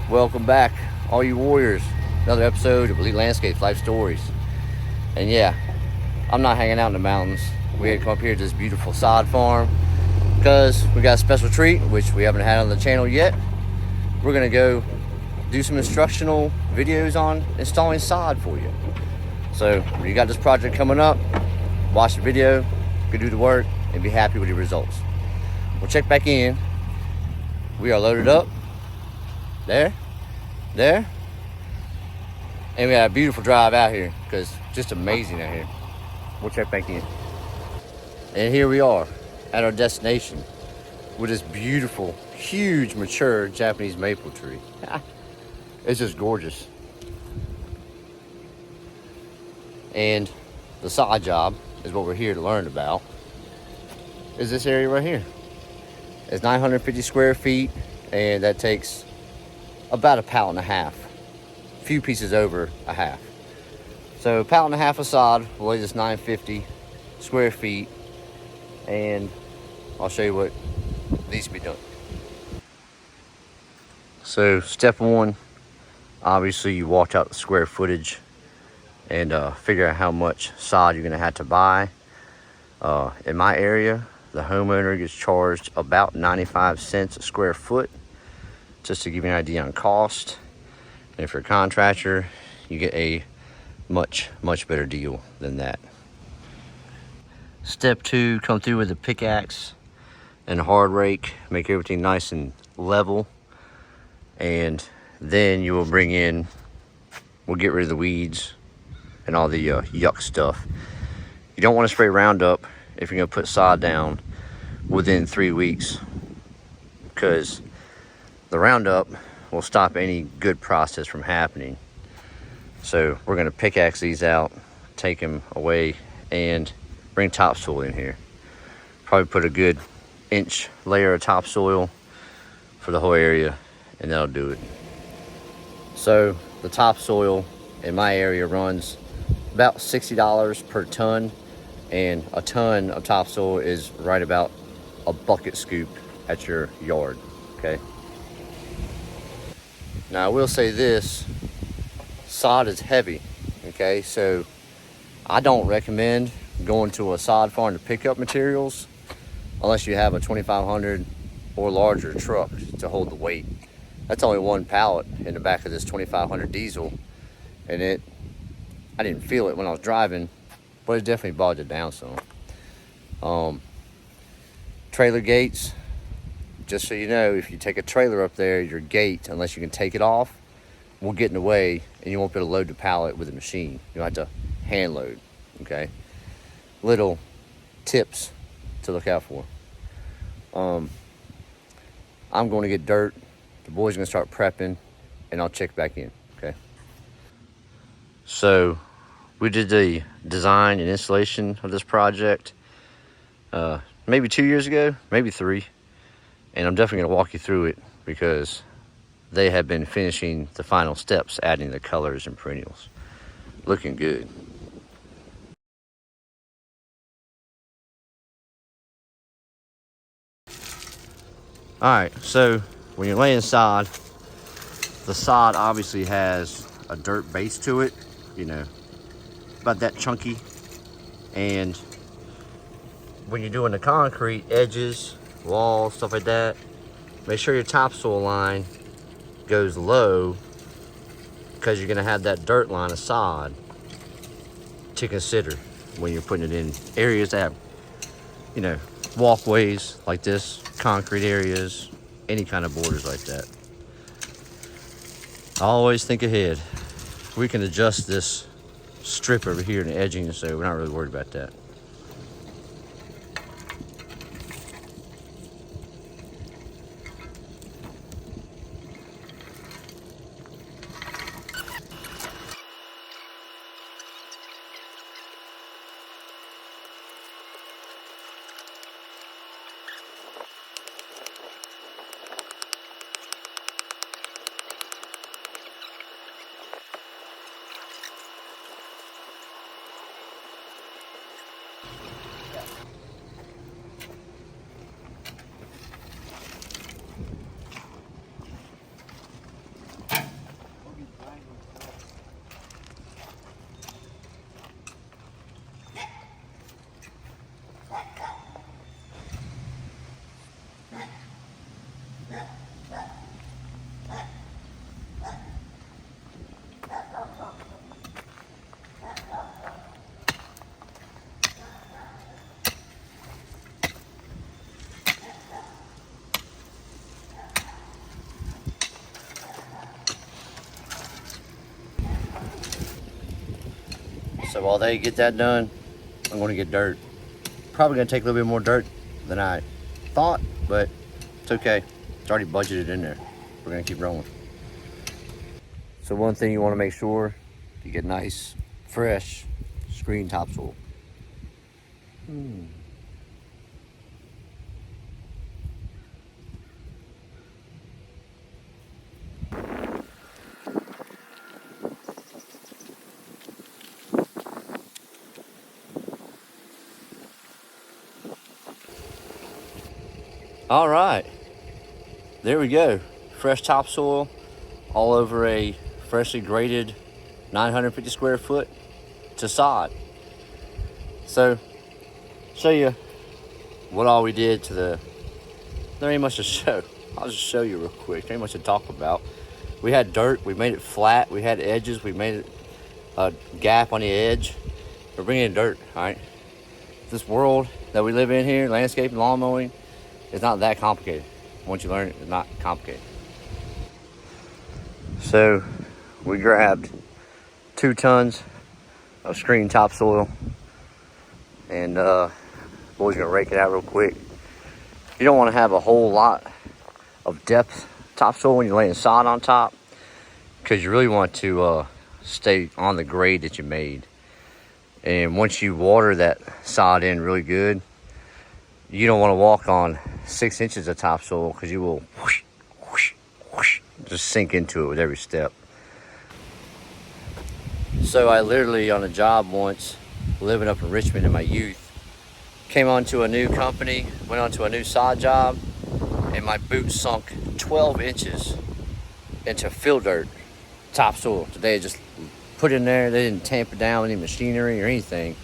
Welcome back, all you warriors. Another episode of Elite Landscapes Life Stories. And yeah, I'm not hanging out in the mountains. We had to come up here to this beautiful sod farm because we got a special treat, which we haven't had on the channel yet. We're gonna go do some instructional videos on installing sod for you. So you got this project coming up, watch the video, go do the work, and be happy with the results. We'll check back in. We are loaded up. There, and we got a beautiful drive out here because it's just amazing out here. We'll check back in. And here we are at our destination with this beautiful, huge, mature Japanese maple tree. It's just gorgeous. And the sod job is what we're here to learn about. Is this area right here. It's 950 square feet, and that takes about a pallet and a half. A few pieces over a half. So a pallet and a half of sod will lay this 950 square feet, and I'll show you what needs to be done. So step one, obviously you watch out the square footage and figure out how much sod you're gonna have to buy. In my area, the homeowner gets charged about 95 cents a square foot, just to give you an idea on cost. And if you're a contractor, you get a much better deal than that. Step two, come through with a pickaxe and a hard rake, make everything nice and level. And then you will we'll get rid of the weeds and all the yuck stuff. You don't want to spray Roundup if you're gonna put sod down within 3 weeks, because the Roundup will stop any good process from happening. So we're gonna pickaxe these out, take them away, and bring topsoil in here. Probably put a good inch layer of topsoil for the whole area, and that'll do it. So the topsoil in my area runs about $60 per ton, and a ton of topsoil is right about a bucket scoop at your yard, okay? Now I will say this, sod is heavy, okay? So I don't recommend going to a sod farm to pick up materials unless you have a 2500 or larger truck to hold the weight. That's only one pallet in the back of this 2500 diesel, and I didn't feel it when I was driving, but it definitely bogged it down some. Trailer gates, just so you know, if you take a trailer up there, your gate, unless you can take it off, will get in the way and you won't be able to load the pallet with a machine. You'll have to hand load, okay? Little tips to look out for. I'm going to get dirt. The boys are going to start prepping, and I'll check back in, okay? So we did the design and installation of this project maybe 2 years ago, maybe 3. And I'm definitely going to walk you through it because they have been finishing the final steps, adding the colors and perennials. Looking good. All right, so when you're laying sod, the sod obviously has a dirt base to it, you know, about that chunky. And when you're doing the concrete edges, walls, stuff like that, make sure your topsoil line goes low, because you're gonna have that dirt line of sod to consider when you're putting it in areas that have, you know, walkways like this, concrete areas, any kind of borders like that. I always think ahead. We can adjust this strip over here in the edging, so we're not really worried about that. So while they get that done, I'm going to get dirt. Probably going to take a little bit more dirt than I thought, but it's okay. It's already budgeted in there. We're going to keep rolling. So one thing you want to make sure, you get nice, fresh screen topsoil. All right, there we go. Fresh topsoil all over a freshly graded 950 square foot to sod. So, show you what all we did to the, there ain't much to show. I'll just show you real quick. There ain't much to talk about. We had dirt, we made it flat, we had edges, we made it a gap on the edge. We're bringing in dirt, all right? This world that we live in here, landscaping, lawn mowing, it's not that complicated. Once you learn it, it's not complicated. So we grabbed 2 tons of screen topsoil, and boys gonna rake it out real quick. You don't want to have a whole lot of depth topsoil when you're laying sod on top, because you really want to stay on the grade that you made. And once you water that sod in really good, you don't want to walk on 6 inches of topsoil, because you will whoosh, whoosh, whoosh, just sink into it with every step. So I literally, on a job once, living up in Richmond in my youth, came onto a new company, went onto a new sod job, and my boot sunk 12 inches into fill dirt, topsoil. They had just put in there, they didn't tamp it down with any machinery or anything.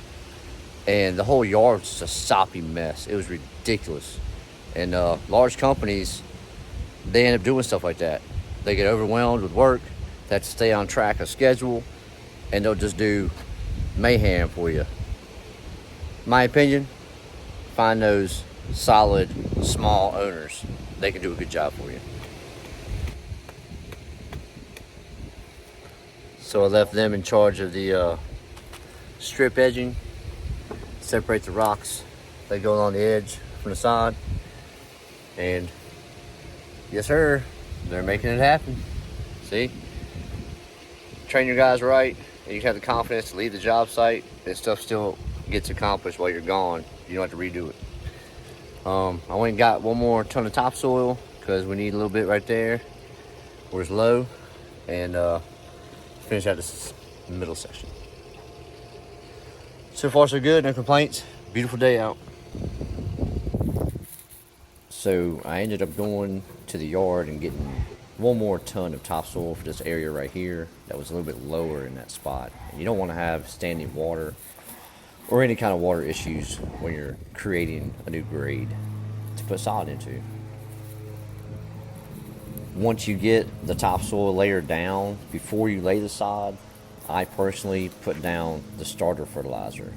And the whole yard was just a soppy mess. It was ridiculous. And large companies, they end up doing stuff like that. They get overwhelmed with work, they have to stay on track of schedule, and they'll just do mayhem for you. My opinion, find those solid, small owners. They can do a good job for you. So I left them in charge of the strip edging. Separate the rocks that go along the edge from the sod, and yes sir, they're making it happen. See, train your guys right, and you have the confidence to leave the job site, and stuff still gets accomplished while you're gone. You don't have to redo it. I went and got 1 more ton of topsoil, because we need a little bit right there where it's low, and finish out this middle section. So far so good, no complaints. Beautiful day out. So I ended up going to the yard and getting 1 more ton of topsoil for this area right here that was a little bit lower in that spot. And you don't want to have standing water or any kind of water issues when you're creating a new grade to put sod into. Once you get the topsoil layer down, before you lay the sod, I personally put down the starter fertilizer.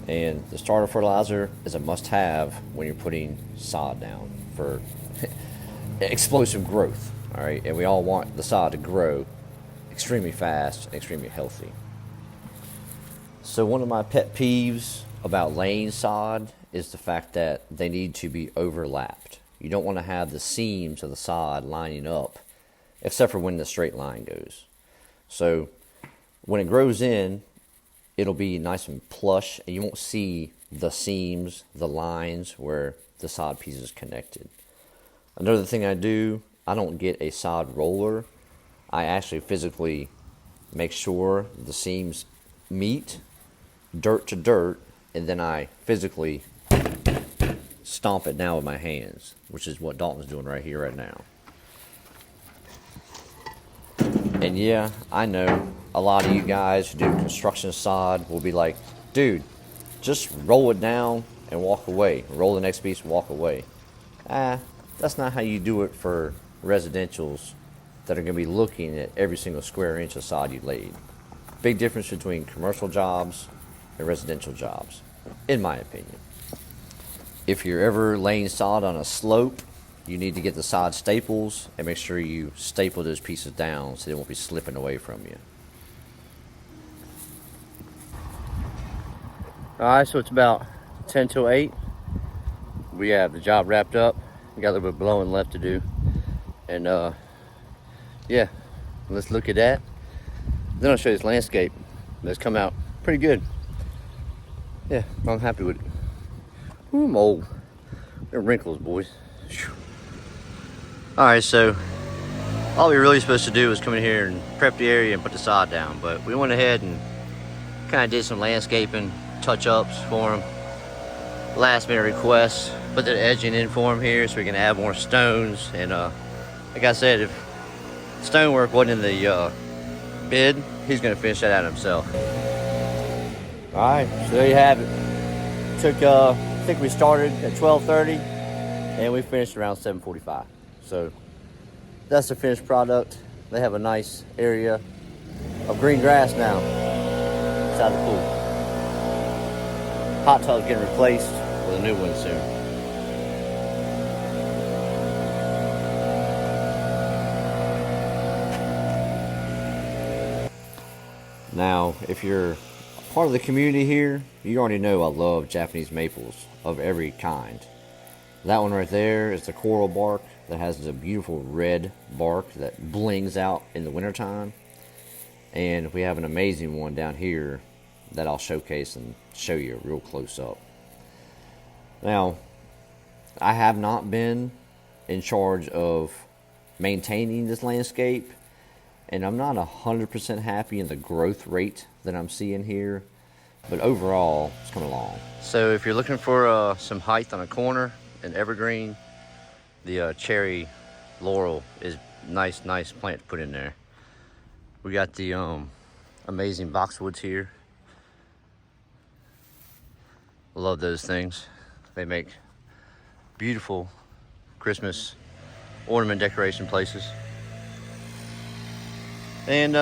And the starter fertilizer is a must-have when you're putting sod down for explosive growth. All right, and we all want the sod to grow extremely fast and extremely healthy. So one of my pet peeves about laying sod is the fact that they need to be overlapped. You don't want to have the seams of the sod lining up, except for when the straight line goes. So when it grows in, it'll be nice and plush, and you won't see the seams, the lines where the sod piece is connected. Another thing I do, I don't get a sod roller. I actually physically make sure the seams meet, dirt to dirt, and then I physically stomp it down with my hands, which is what Dalton's doing right here, right now. And yeah, I know a lot of you guys who do construction sod will be like, dude, just roll it down and walk away. Roll the next piece and walk away. That's not how you do it for residentials that are going to be looking at every single square inch of sod you laid. Big difference between commercial jobs and residential jobs, in my opinion. If you're ever laying sod on a slope, you need to get the sod staples and make sure you staple those pieces down so they won't be slipping away from you. Alright, so it's about 10 till 8. We have the job wrapped up. We got a little bit of blowing left to do. And yeah, let's look at that. Then I'll show you this landscape that's come out pretty good. Yeah, I'm happy with it. Ooh, I'm old. They're wrinkles, boys. Alright, so all we were really supposed to do was come in here and prep the area and put the sod down, but we went ahead and kind of did some landscaping touch-ups for them. Last minute requests, put the edging in for them here so we can add more stones. And like I said, if stonework wasn't in the bid, he's gonna finish that out himself. All right, so there you have it. Took I think we started at 12:30 and we finished around 7:45. So that's the finished product. They have a nice area of green grass now inside the pool. Hot tub's getting replaced with a new one soon. Now, if you're part of the community here, you already know I love Japanese maples of every kind. That one right there is the coral bark that has the beautiful red bark that blings out in the wintertime. And we have an amazing one down here that I'll showcase and show you real close up. Now, I have not been in charge of maintaining this landscape, and I'm not 100% happy in the growth rate that I'm seeing here, but overall, it's coming along. So if you're looking for some height on a corner, an evergreen, the cherry laurel is nice plant to put in there. We got the amazing boxwoods here. Love those things. They make beautiful Christmas ornament decoration places. And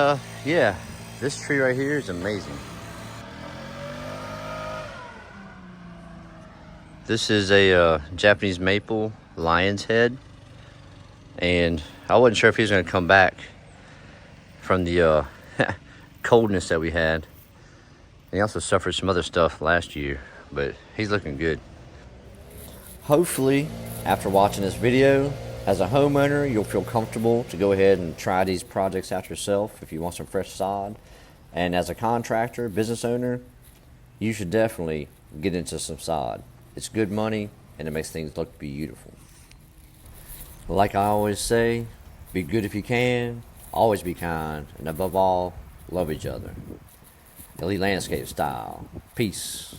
yeah, this tree right here is amazing. This is a Japanese maple lion's head, and I wasn't sure if he was going to come back from the coldness that we had. And he also suffered some other stuff last year, but he's looking good. Hopefully, after watching this video, as a homeowner, you'll feel comfortable to go ahead and try these projects out yourself if you want some fresh sod. And as a contractor, business owner, you should definitely get into some sod. It's good money and it makes things look beautiful. Like I always say, be good if you can, always be kind, and above all, love each other. Elite Landscape Style. Peace.